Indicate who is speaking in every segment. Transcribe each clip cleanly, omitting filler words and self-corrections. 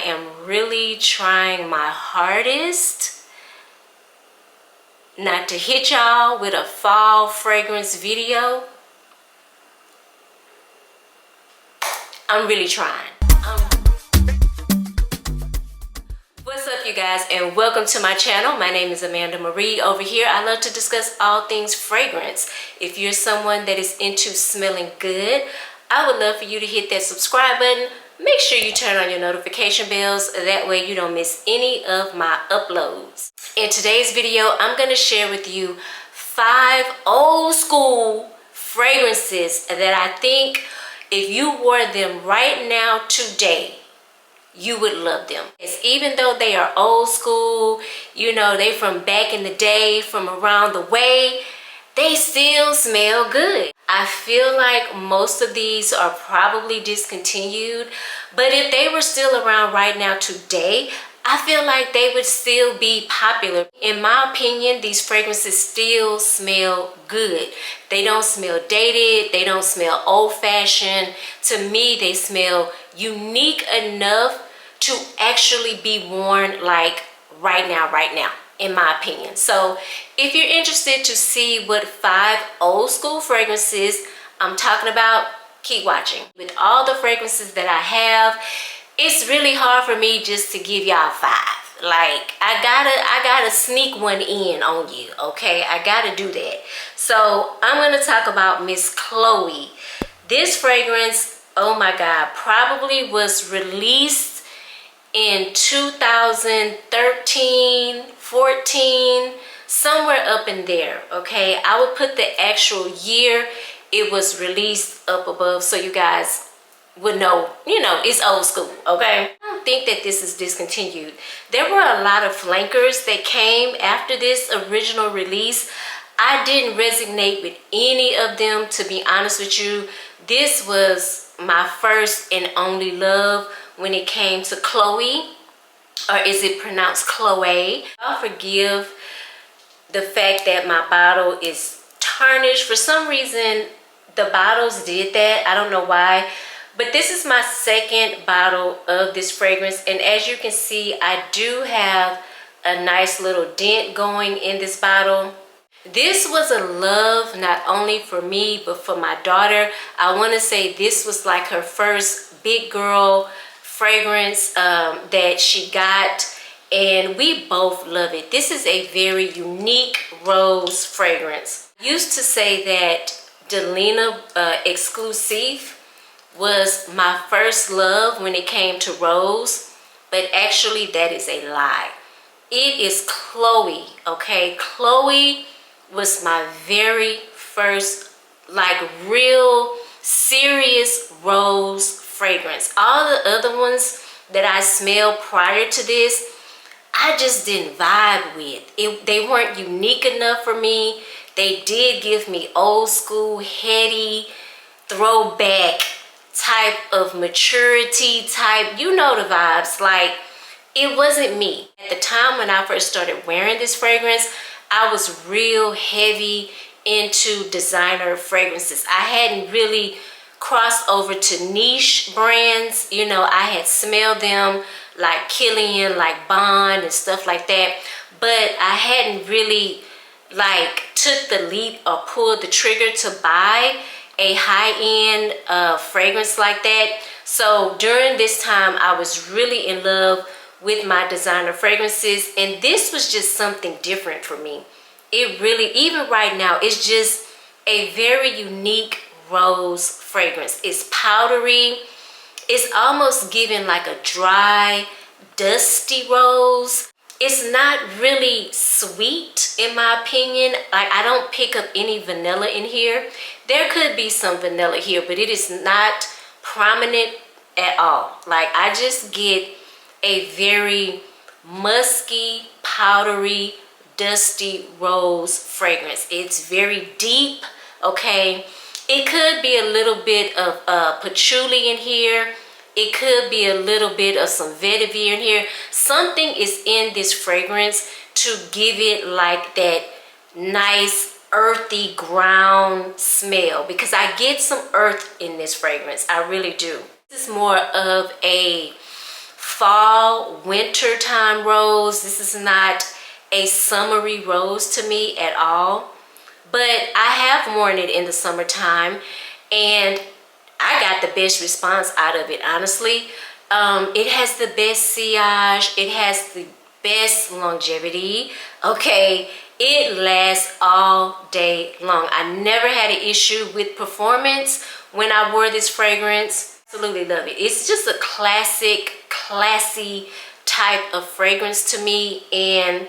Speaker 1: am really trying my hardest not to hit y'all with a fall fragrance video. I'm really trying. What's up, you guys, and welcome to my channel. My name is Amanda Marie. Over here I love to discuss all things fragrance. If you're someone that is into smelling good, I would love for you to hit that subscribe button. Make sure you turn on your notification bells, that way you don't miss any of my uploads. In today's video, I'm going to share with you 5 old school fragrances that I think if you wore them right now today, you would love them. It's, even though they are old school, you know, they from back in the day, from around the way, they still smell good. I feel like most of these are probably discontinued, but if they were still around right now today, I feel like they would still be popular. In my opinion, these fragrances still smell good. They don't smell dated, they don't smell old-fashioned. To me, they smell unique enough to actually be worn like right now, in my opinion. So if you're interested to see what 5 old school fragrances I'm talking about, keep watching. With all the fragrances that I have, it's really hard for me just to give y'all 5. Like, I gotta sneak one in on you, okay? I gotta do that. So I'm gonna talk about Miss Chloe. This fragrance, oh my God, probably was released in 2013, 14, somewhere up in there, okay? I would put the actual year it was released up above so you guys would know, you know, it's old school, okay? I don't think that this is discontinued. There were a lot of flankers that came after this original release. I didn't resonate with any of them, to be honest with you. This was my first and only love when it came to Chloe, or is it pronounced Cholè? I'll forgive the fact that my bottle is tarnished. For some reason, the bottles did that. I don't know why. But this is my second bottle of this fragrance. And as you can see, I do have a nice little dent going in this bottle. This was a love not only for me, but for my daughter. I want to say this was like her first big girl fragrance that she got, and we both love it. This is a very unique rose fragrance. I used to say that Delina Exclusive was my first love when it came to rose, but actually that is a lie. It is Chloe, okay? Chloe was my very first like real serious rose fragrance. All the other ones that I smelled prior to this, I just didn't vibe with. They weren't unique enough for me. They did give me old school, heady, throwback type of maturity type, you know the vibes. Like, it wasn't me. At the time when I first started wearing this fragrance, I was real heavy into designer fragrances. I hadn't really crossed over to niche brands. You know, I had smelled them like Killian, like Bond and stuff like that, but I hadn't really like took the leap or pulled the trigger to buy a high-end fragrance like that. So during this time, I was really in love with my designer fragrances, and this was just something different for me. It really, even right now, it's just a very unique rose fragrance. It's powdery. It's almost giving like a dry, dusty rose. It's not really sweet, in my opinion. Like, I don't pick up any vanilla in here. There could be some vanilla here, but it is not prominent at all. Like, I just get a very musky, powdery, dusty rose fragrance. It's very deep, okay? It could be a little bit of patchouli in here. It could be a little bit of some vetiver in here. Something is in this fragrance to give it like that nice earthy ground smell, because I get some earth in this fragrance. I really do. This is more of a fall, winter time rose. This is not a summery rose to me at all. But I have worn it in the summertime and I got the best response out of it, honestly. It has the best sillage. It has the best longevity. Okay, it lasts all day long. I never had an issue with performance when I wore this fragrance. Absolutely love it. It's just a classic, classy type of fragrance to me. And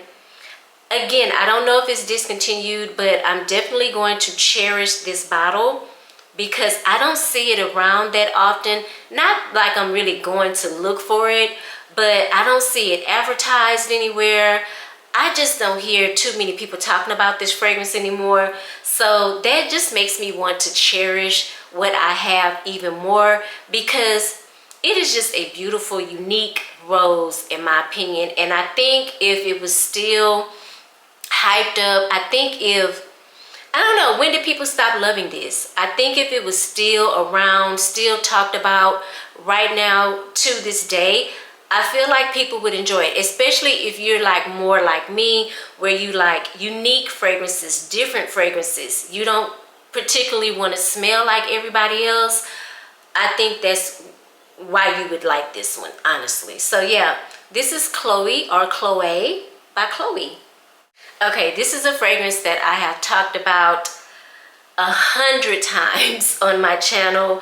Speaker 1: again, I don't know if it's discontinued, but I'm definitely going to cherish this bottle because I don't see it around that often. Not like I'm really going to look for it, but I don't see it advertised anywhere. I just don't hear too many people talking about this fragrance anymore. So that just makes me want to cherish what I have even more because it is just a beautiful, unique rose in my opinion. And I think if it was still hyped up, I don't know, when did people stop loving this? I think if it was still around, still talked about right now to this day, I feel like people would enjoy it, especially if you're like more like me, where you like unique fragrances, different fragrances. You don't particularly want to smell like everybody else. I think that's why you would like this one, honestly. So yeah, this is Chloe or Cholè by Chloe. Okay, this is a fragrance that I have talked about 100 times on my channel,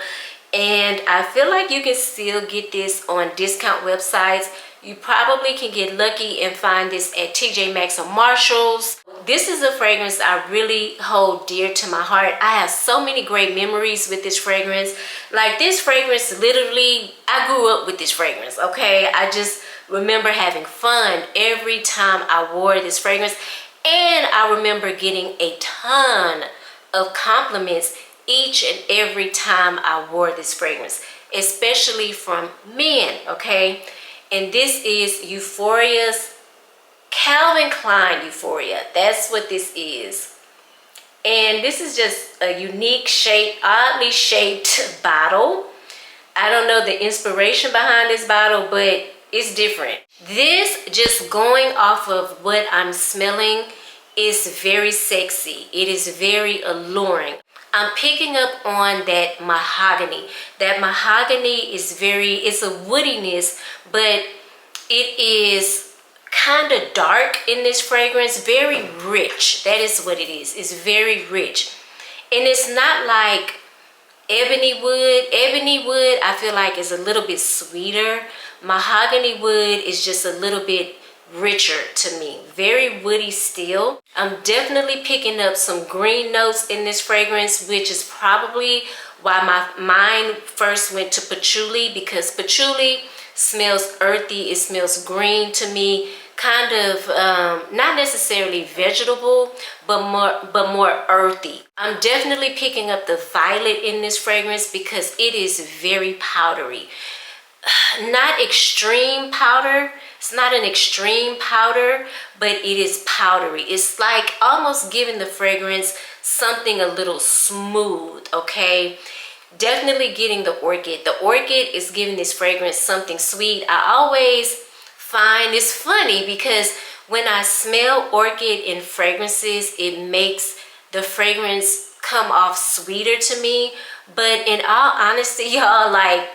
Speaker 1: and I feel like you can still get this on discount websites. You probably can get lucky and find this at TJ Maxx or Marshall's. This is a fragrance I really hold dear to my heart. I have so many great memories with this fragrance. Like this fragrance, literally, I grew up with this fragrance, okay? I just remember having fun every time I wore this fragrance. And I remember getting a ton of compliments each and every time I wore this fragrance, especially from men, okay? And this is Euphoria's Calvin Klein Euphoria. That's what this is. And this is just a unique shape, oddly shaped bottle. I don't know the inspiration behind this bottle, but it's different. This, just going off of what I'm smelling, is very sexy. It is very alluring. I'm picking up on that mahogany. That mahogany is it's a woodiness, but it is kind of dark in this fragrance, very rich. That is what it is. It's very rich. And it's not like ebony wood. Ebony wood, I feel like, is a little bit sweeter. Mahogany wood is just a little bit richer to me. Very woody still. I'm definitely picking up some green notes in this fragrance, which is probably why my mind first went to patchouli, because patchouli smells earthy. It smells green to me, kind of not necessarily vegetable, but more earthy. I'm definitely picking up the violet in this fragrance because it is very powdery. Not extreme powder. It's not an extreme powder, but it is powdery. It's like almost giving the fragrance something a little smooth, okay? Definitely getting the orchid. The orchid is giving this fragrance something sweet. I always find it's funny because when I smell orchid in fragrances, it makes the fragrance come off sweeter to me. But in all honesty, y'all, like,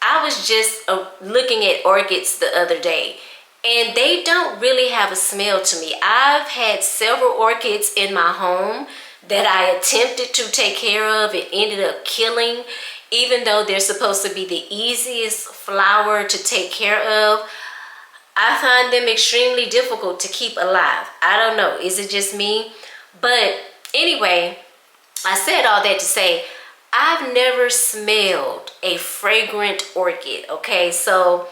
Speaker 1: I was just looking at orchids the other day, and they don't really have a smell to me. I've had several orchids in my home that I attempted to take care of and ended up killing, even though they're supposed to be the easiest flower to take care of. I find them extremely difficult to keep alive. I don't know, is it just me? But anyway, I said all that to say, I've never smelled a fragrant orchid, okay? So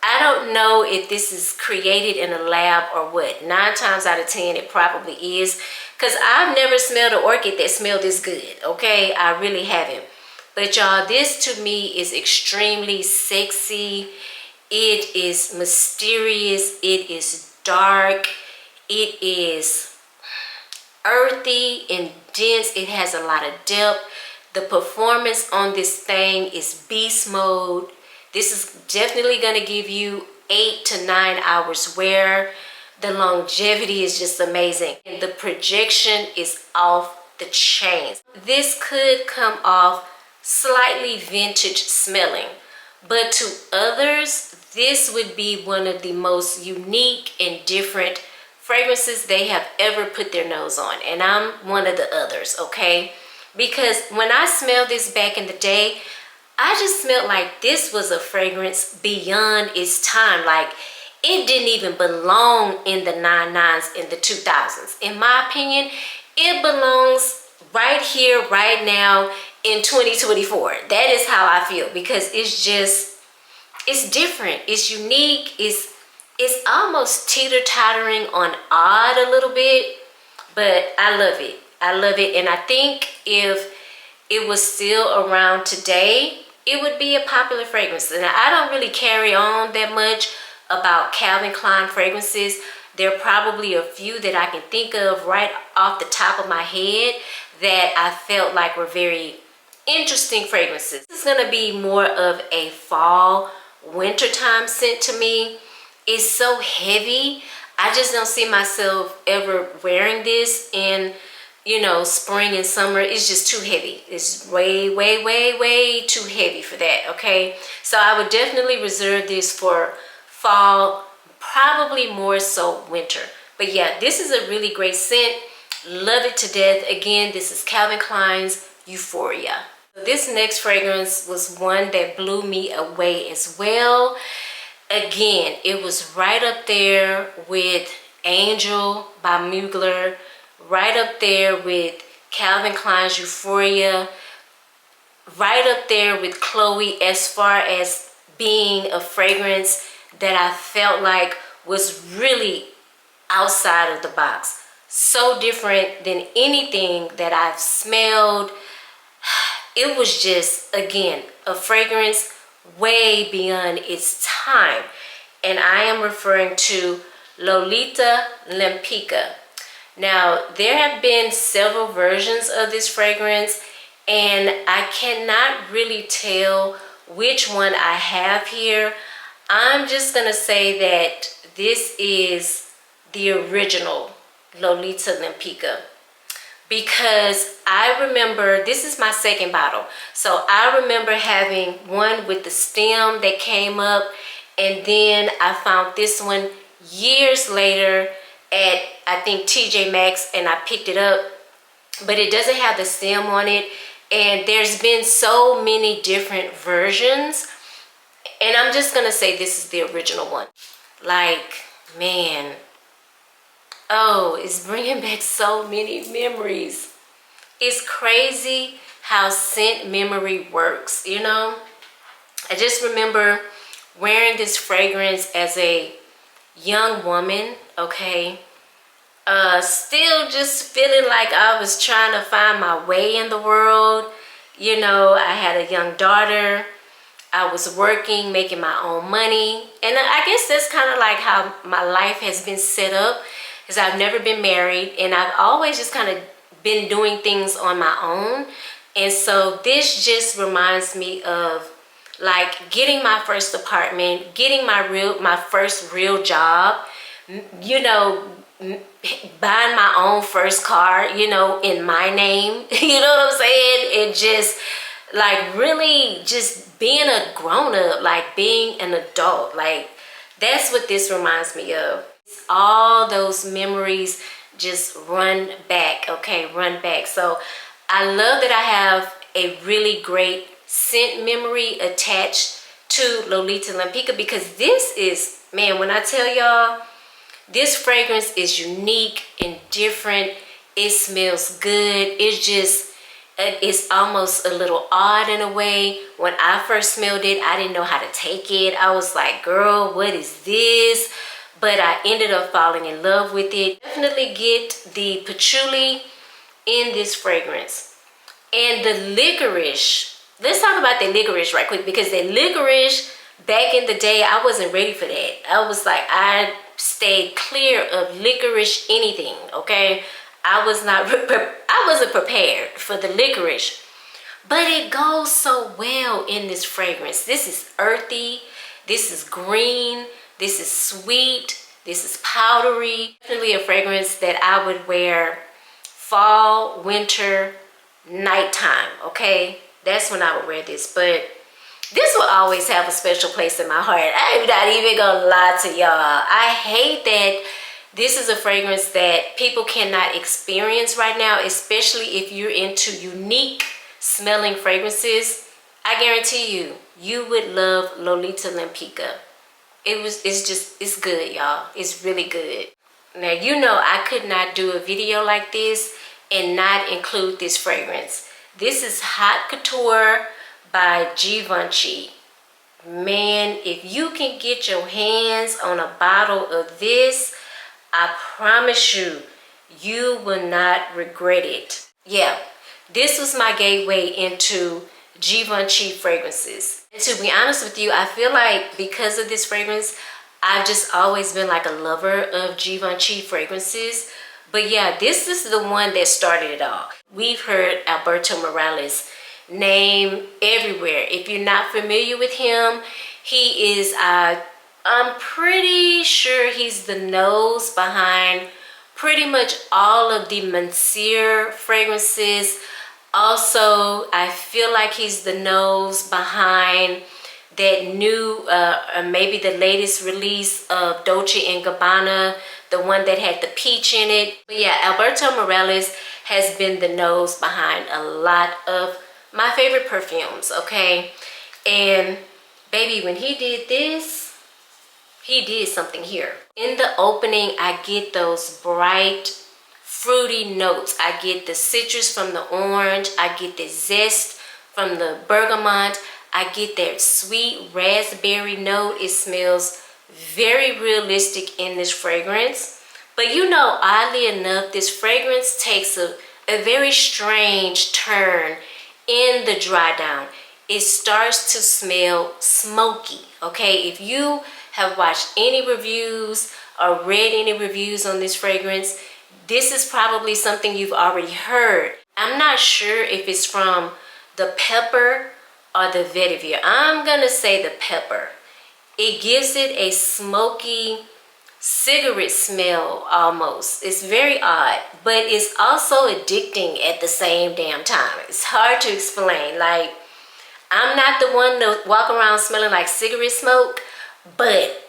Speaker 1: I don't know if this is created in a lab or what. 9 times out of 10, it probably is, because I've never smelled an orchid that smelled this good, okay? I really haven't. But y'all, this to me is extremely sexy. It is mysterious. It is dark. It is earthy and dense. It has a lot of depth. The performance on this thing is beast mode. This is definitely going to give you 8 to 9 hours wear. The longevity is just amazing. And the projection is off the chain. This could come off slightly vintage smelling, but to others, this would be one of the most unique and different fragrances they have ever put their nose on. And I'm one of the others, okay? Because when I smelled this back in the day, I just smelled like this was a fragrance beyond its time. Like, it didn't even belong in the 99s in the 2000s. In my opinion, it belongs right here, right now in 2024. That is how I feel, because it's just, it's different, it's unique, it's almost teeter-tottering on odd a little bit, but I love it. I love it, and I think if it was still around today, it would be a popular fragrance. And I don't really carry on that much about Calvin Klein fragrances. There are probably a few that I can think of right off the top of my head that I felt like were very interesting fragrances. This is going to be more of a fall, wintertime scent to me. It's so heavy. I just don't see myself ever wearing this in, you know, spring and summer. It's just too heavy. It's way, way, way, way too heavy for that, okay? So I would definitely reserve this for fall, probably more so winter. But yeah, this is a really great scent. Love it to death. Again, this is Calvin Klein's Euphoria. This next fragrance was one that blew me away as well. Again, it was right up there with Angel by Mugler, right up there with Calvin Klein's Euphoria, right up there with Chloe as far as being a fragrance that I felt like was really outside of the box. So different than anything that I've smelled. It was just, again, a fragrance way beyond its time. And I am referring to Lolita Lempika. Now, there have been several versions of this fragrance, and I cannot really tell which one I have here. I'm just gonna say that this is the original Lolita Lempika, because I remember, this is my second bottle, so I remember having one with the stem that came up, and then I found this one years later at, I think, TJ Maxx, and I picked it up, but it doesn't have the stem on it. And there's been so many different versions, and I'm just gonna say this is the original one. Like, man, oh, it's bringing back so many memories. It's crazy how scent memory works, you know? I just remember wearing this fragrance as a young woman, okay? Still just feeling like I was trying to find my way in the world. You know, I had a young daughter. I was working, making my own money. And I guess that's kind of like how my life has been set up, because I've never been married, and I've always just kind of been doing things on my own. And so this just reminds me of like getting my first apartment, getting my first real job, you know, buying my own first car, you know, in my name. You know what I'm saying? It just like really just being a grown-up, like being an adult. Like, that's what this reminds me of. All those memories just run back, okay, run back. So I love that I have a really great scent memory attached to Lolita Lempika, because this is, man, when I tell y'all, this fragrance is unique and different. It smells good. It's almost a little odd in a way. When I first smelled it, I didn't know how to take it. I was like, girl, what is this? But I ended up falling in love with it. Definitely get the patchouli in this fragrance. And the licorice. Let's talk about the licorice right quick, because the licorice, back in the day, I wasn't ready for that. I was like, I stayed clear of licorice anything, okay? I wasn't prepared for the licorice. but it goes so well in this fragrance. This is earthy, this is green, this is sweet, this is powdery. Definitely a fragrance that I would wear fall, winter, nighttime, okay? That's when I would wear this, but this will always have a special place in my heart. I'm not even gonna lie to y'all. I hate that this is a fragrance that people cannot experience right now, especially if you're into unique smelling fragrances. I guarantee you, you would love Lolita Lempika. It's good, y'all. It's really good. Now, you know I could not do a video like this and not include this fragrance. This is Haute Couture by Givenchy. Man, if you can get your hands on a bottle of this, I promise you, you will not regret it. Yeah, this was my gateway into Givenchy fragrances. And to be honest with you, I feel like because of this fragrance, I've just always been like a lover of Givenchy fragrances. But yeah, this is the one that started it all. We've heard Alberto Morales name everywhere. If you're not familiar with him, he is, I'm pretty sure he's the nose behind pretty much all of the Monsieur fragrances. Also, I feel like he's the nose behind that new, maybe the latest release of Dolce & Gabbana, the one that had the peach in it. But yeah, Alberto Morales has been the nose behind a lot of my favorite perfumes, okay? And baby, when he did this, he did something here. In the opening, I get those bright, fruity notes. I get the citrus from the orange. I get the zest from the bergamot. I get that sweet raspberry note. It smells very realistic in this fragrance. But you know, oddly enough, this fragrance takes a very strange turn in the dry down. It starts to smell smoky, okay? If you have watched any reviews or read any reviews on this fragrance, this is probably something you've already heard. I'm not sure if it's from the pepper or the vetiver. I'm gonna say the pepper. It gives it a smoky cigarette smell almost. It's very odd, but it's also addicting at the same damn time. It's hard to explain. Like, I'm not the one to walk around smelling like cigarette smoke, but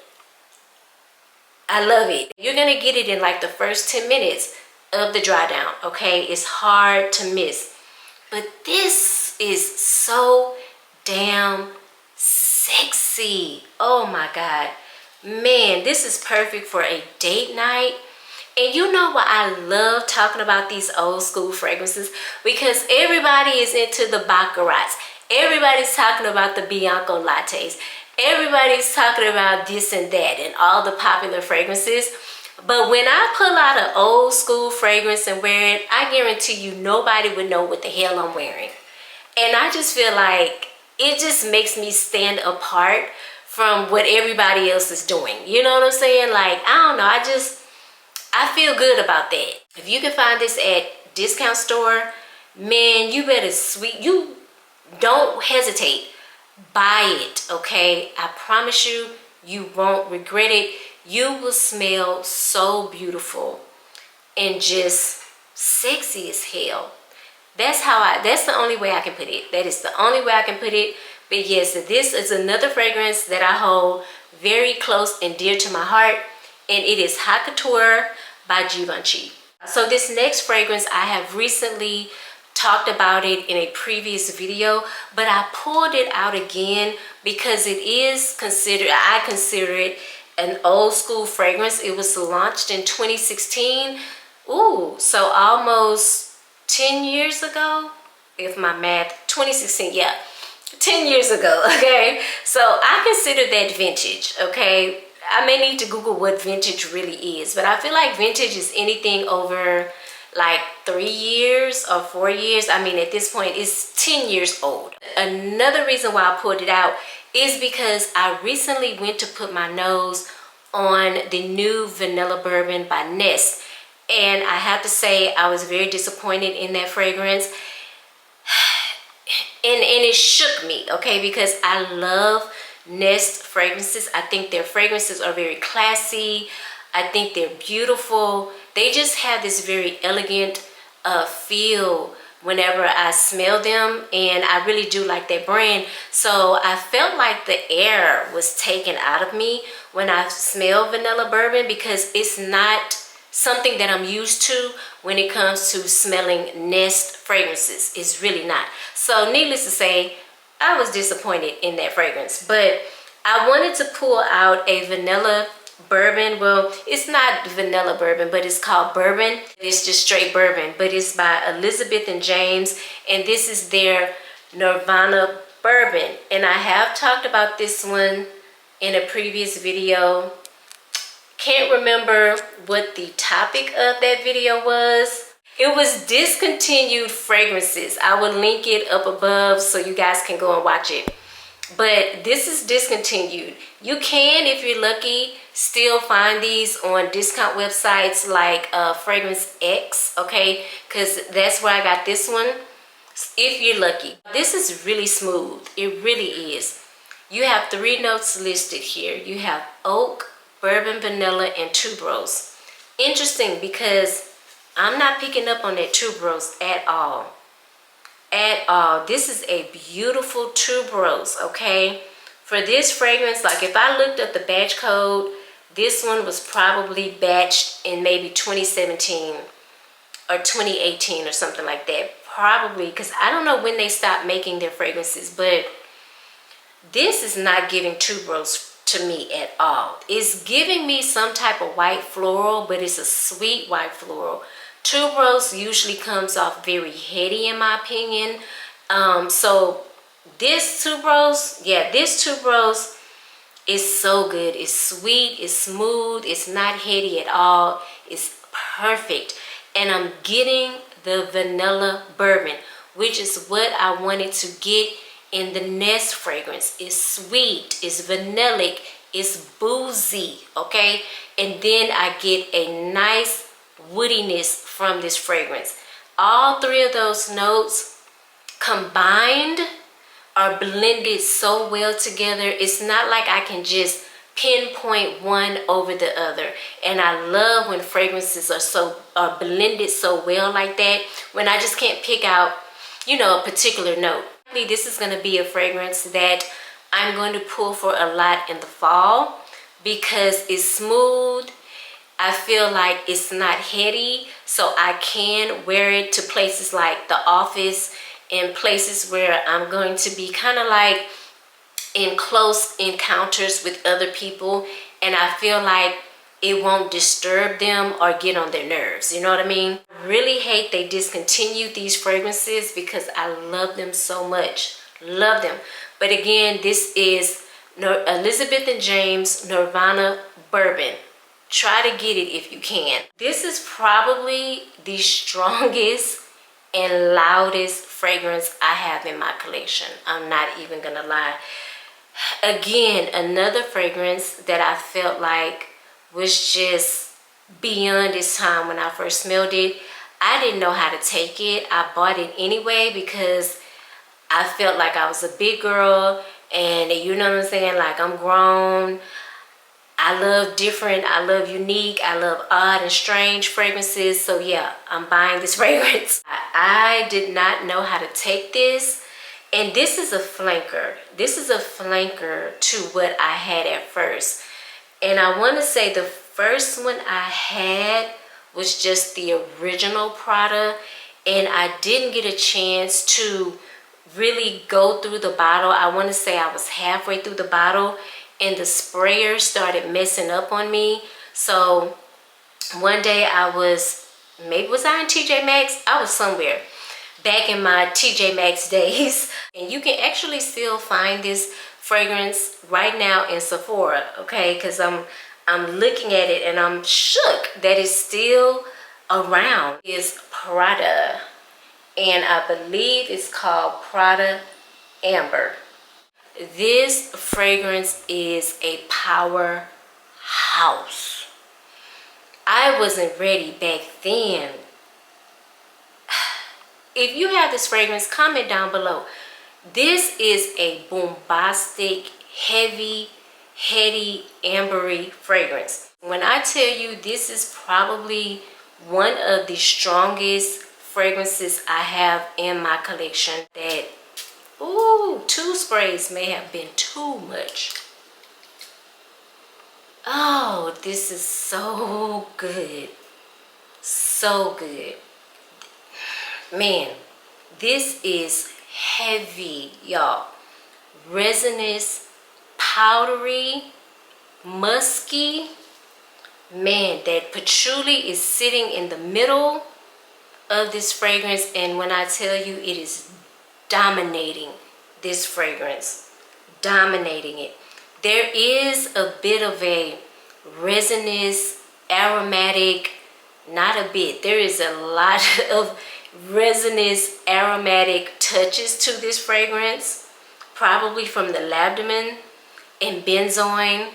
Speaker 1: I love it. You're gonna get it in like the first 10 minutes of the dry down, okay? It's hard to miss. But this is so damn sexy. Oh my God. Man, this is perfect for a date night. And you know what? I love talking about these old school fragrances because everybody is into the baccarats. Everybody's talking about the Bianco lattes. Everybody's talking about this and that and all the popular fragrances. But when I pull out an old school fragrance and wear it, I guarantee you nobody would know what the hell I'm wearing. And I just feel like it just makes me stand apart from what everybody else is doing. You know what I'm saying? Like, I don't know. I feel good about that. If you can find this at discount store, man, you better you don't hesitate. Buy it, okay? I promise you, you won't regret it. You will smell so beautiful and just sexy as hell. That's the only way I can put it. That is the only way I can put it. But yes, this is another fragrance that I hold very close and dear to my heart. And it is Haute Couture by Givenchy. So this next fragrance, I have recently talked about it in a previous video, but I pulled it out again because it is I consider it an old school fragrance. It was launched in 2016. Ooh, so almost 10 years ago, if my math, 2016, yeah, 10 years ago, okay? So I consider that vintage, okay? I may need to Google what vintage really is, but I feel like vintage is anything over like 3 years or 4 years. I mean, at this point, it's 10 years old. Another reason why I pulled it out is because I recently went to put my nose on the new Vanilla Bourbon by Nest. And I have to say, I was very disappointed in that fragrance. And it shook me, okay, because I love Nest fragrances. I think their fragrances are very classy. I think they're beautiful. They just have this very elegant feel whenever I smell them, and I really do like that brand. So I felt like the air was taken out of me when I smell vanilla bourbon, because it's not something that I'm used to when it comes to smelling Nest fragrances. It's really not. So needless to say, I was disappointed in that fragrance, but I wanted to pull out a vanilla bourbon. Well, it's not vanilla bourbon, but it's called bourbon. It's just straight bourbon, but it's by Elizabeth and James, and this is their Nirvana Bourbon. And I have talked about this one in a previous video. Can't remember what the topic of that video was. It was discontinued fragrances. I will link it up above so you guys can go and watch it. But this is discontinued. You can, if you're lucky, still find these on discount websites like Fragrance X, okay? Because that's where I got this one, if you're lucky. This is really smooth. It really is. You have 3 notes listed here. You have oak, bourbon, vanilla, and tuberose. Interesting, because I'm not picking up on that tuberose at all. At all. This is a beautiful tuberose, okay? For this fragrance, like if I looked at the batch code, this one was probably batched in maybe 2017 or 2018 or something like that. Probably, because I don't know when they stopped making their fragrances, but this is not giving tuberose to me at all. It's giving me some type of white floral, but it's a sweet white floral. Tuberose usually comes off very heady in my opinion. So this tuberose, yeah, this tuberose is so good. It's sweet, it's smooth, it's not heady at all. It's perfect. And I'm getting the vanilla bourbon, which is what I wanted to get in the Nest fragrance. It's sweet, it's vanillic, it's boozy, okay? And then I get a nice woodiness from this fragrance. All 3 of those notes combined are blended so well together. It's not like I can just pinpoint one over the other. And I love when fragrances are blended so well like that, when I just can't pick out, you know, a particular note. This is going to be a fragrance that I'm going to pull for a lot in the fall because it's smooth. I feel like it's not heady, so I can wear it to places like the office and places where I'm going to be kind of like in close encounters with other people, and I feel like it won't disturb them or get on their nerves. You know what I mean? I really hate they discontinued these fragrances because I love them so much. Love them. But again, this is Elizabeth and James Nirvana Bourbon. Try to get it if you can. This is probably the strongest and loudest fragrance I have in my collection. I'm not even gonna lie. Again, another fragrance that I felt like was just beyond its time when I first smelled it. I didn't know how to take it. I bought it anyway because I felt like I was a big girl, and you know what I'm saying, like I'm grown. I love different, I love unique, I love odd and strange fragrances. So yeah, I'm buying this fragrance. I did not know how to take this. And this is a flanker. This is a flanker to what I had at first. And I want to say the first one I had was just the original Prada. And I didn't get a chance to really go through the bottle. I want to say I was halfway through the bottle and the sprayer started messing up on me. So one day I was, maybe was I in TJ Maxx? I was somewhere back in my TJ Maxx days. And you can actually still find this fragrance right now in Sephora, okay? Because I'm looking at it and I'm shook that it's still around. It's Prada, and I believe it's called Prada Amber. This fragrance is a powerhouse. I wasn't ready back then. If you have this fragrance, comment down below. This is a bombastic, heavy, heady, ambery fragrance. When I tell you this is probably one of the strongest fragrances I have in my collection, that, ooh, 2 sprays may have been too much. Oh, this is so good. So good. Man, this is heavy, y'all. Resinous, powdery, musky. Man, that patchouli is sitting in the middle of this fragrance, and when I tell you, it is dominating this fragrance. Dominating it. There is a bit of a resinous, aromatic, not a bit. There is a lot of resinous, aromatic touches to this fragrance, probably from the lavender and benzoin.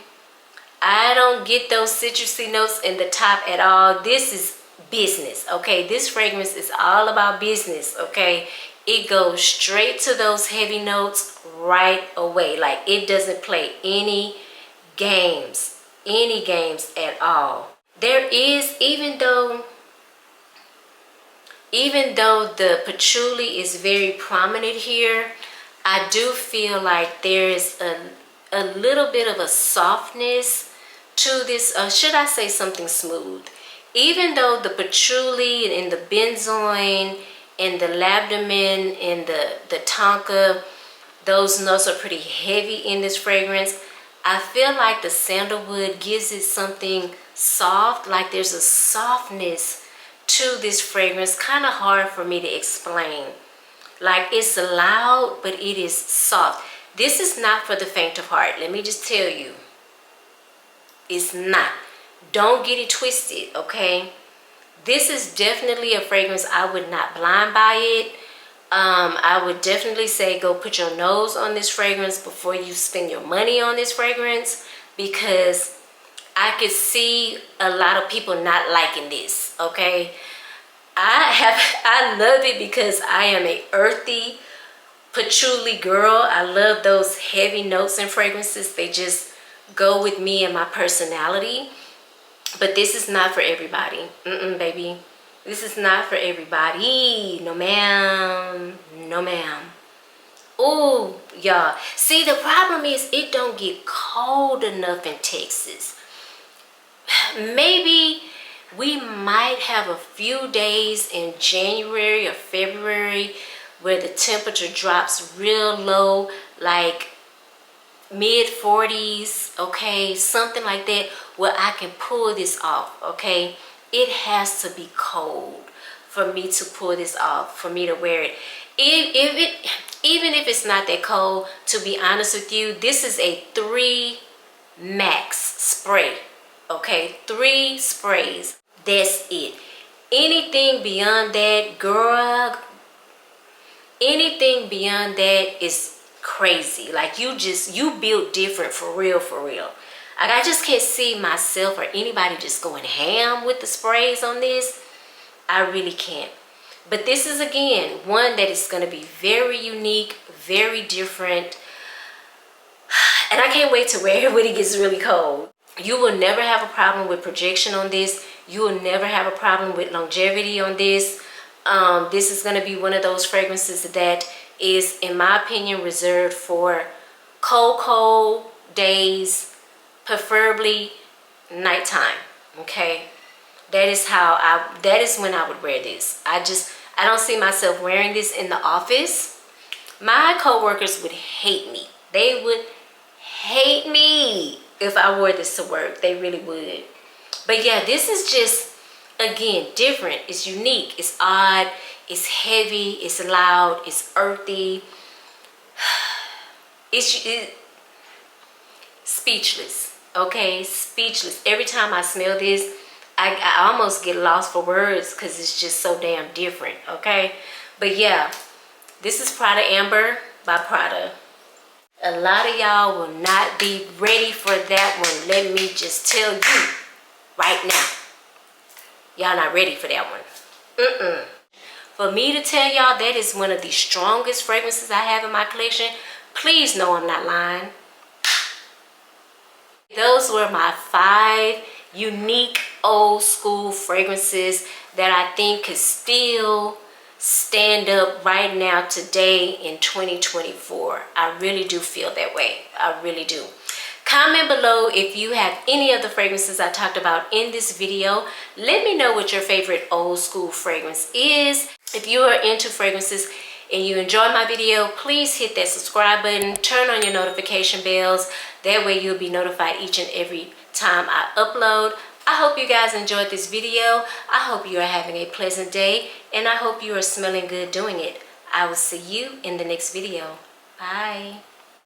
Speaker 1: I don't get those citrusy notes in the top at all. This is business, okay? This fragrance is all about business, okay? It goes straight to those heavy notes right away. Like, it doesn't play any games at all. There is, even though the patchouli is very prominent here, I do feel like there is a little bit of a softness to this, should I say something smooth. Even though the patchouli and the benzoin and the labdamen and the tonka, those notes are pretty heavy in this fragrance. I feel like the sandalwood gives it something soft, like there's a softness to this fragrance, kind of hard for me to explain. Like, it's loud, but it is soft. This is not for the faint of heart. Let me just tell you. It's not. Don't get it twisted, okay? This is definitely a fragrance I would not blind buy it. I would definitely say go put your nose on this fragrance before you spend your money on this fragrance, because I could see a lot of people not liking this, okay? I love it because I am a earthy patchouli girl. I love those heavy notes and fragrances. They just go with me and my personality. But this is not for everybody. Baby. This is not for everybody. No, ma'am. No, ma'am. Ooh, y'all. See, the problem is it don't get cold enough in Texas. Maybe we might have a few days in January or February where the temperature drops real low, like mid 40s, okay, something like that, where I can pull this off, okay? It has to be cold for me to pull this off, for me to wear it. Even if it's not that cold, to be honest with you, this is a 3 max spray, okay? 3 sprays, that's it. Anything beyond that, girl, anything beyond that is crazy. Like, you build different, for real, for real. Like, I just can't see myself or anybody just going ham with the sprays on this. I really can't. But this is, again, one that is going to be very unique, very different, and I can't wait to wear it when it gets really cold. You will never have a problem with projection on this. You will never have a problem with longevity on this. This is going to be one of those fragrances that is, in my opinion, reserved for cold days, preferably nighttime, okay? That is when I would wear this. I don't see myself wearing this in the office. My coworkers would hate me. They would hate me if I wore this to work. They really would. But yeah, this is just, again, different. It's unique. It's odd. It's heavy. It's loud. It's earthy. It's speechless. Okay? Speechless. Every time I smell this, I almost get lost for words because it's just so damn different. Okay? But yeah, this is Prada Amber by Prada. A lot of y'all will not be ready for that one. Let me just tell you right now. Y'all not ready for that one. For me to tell y'all that is one of the strongest fragrances I have in my collection, please know I'm not lying. Those were my 5 unique old school fragrances that I think could still stand up right now today in 2024. I really do feel that way. I really do. Comment below if you have any of the fragrances I talked about in this video. Let me know what your favorite old school fragrance is. If you are into fragrances and you enjoyed my video, please hit that subscribe button, turn on your notification bells. That way you'll be notified each and every time I upload. I hope you guys enjoyed this video. I hope you are having a pleasant day, and I hope you are smelling good doing it. I will see you in the next video. Bye.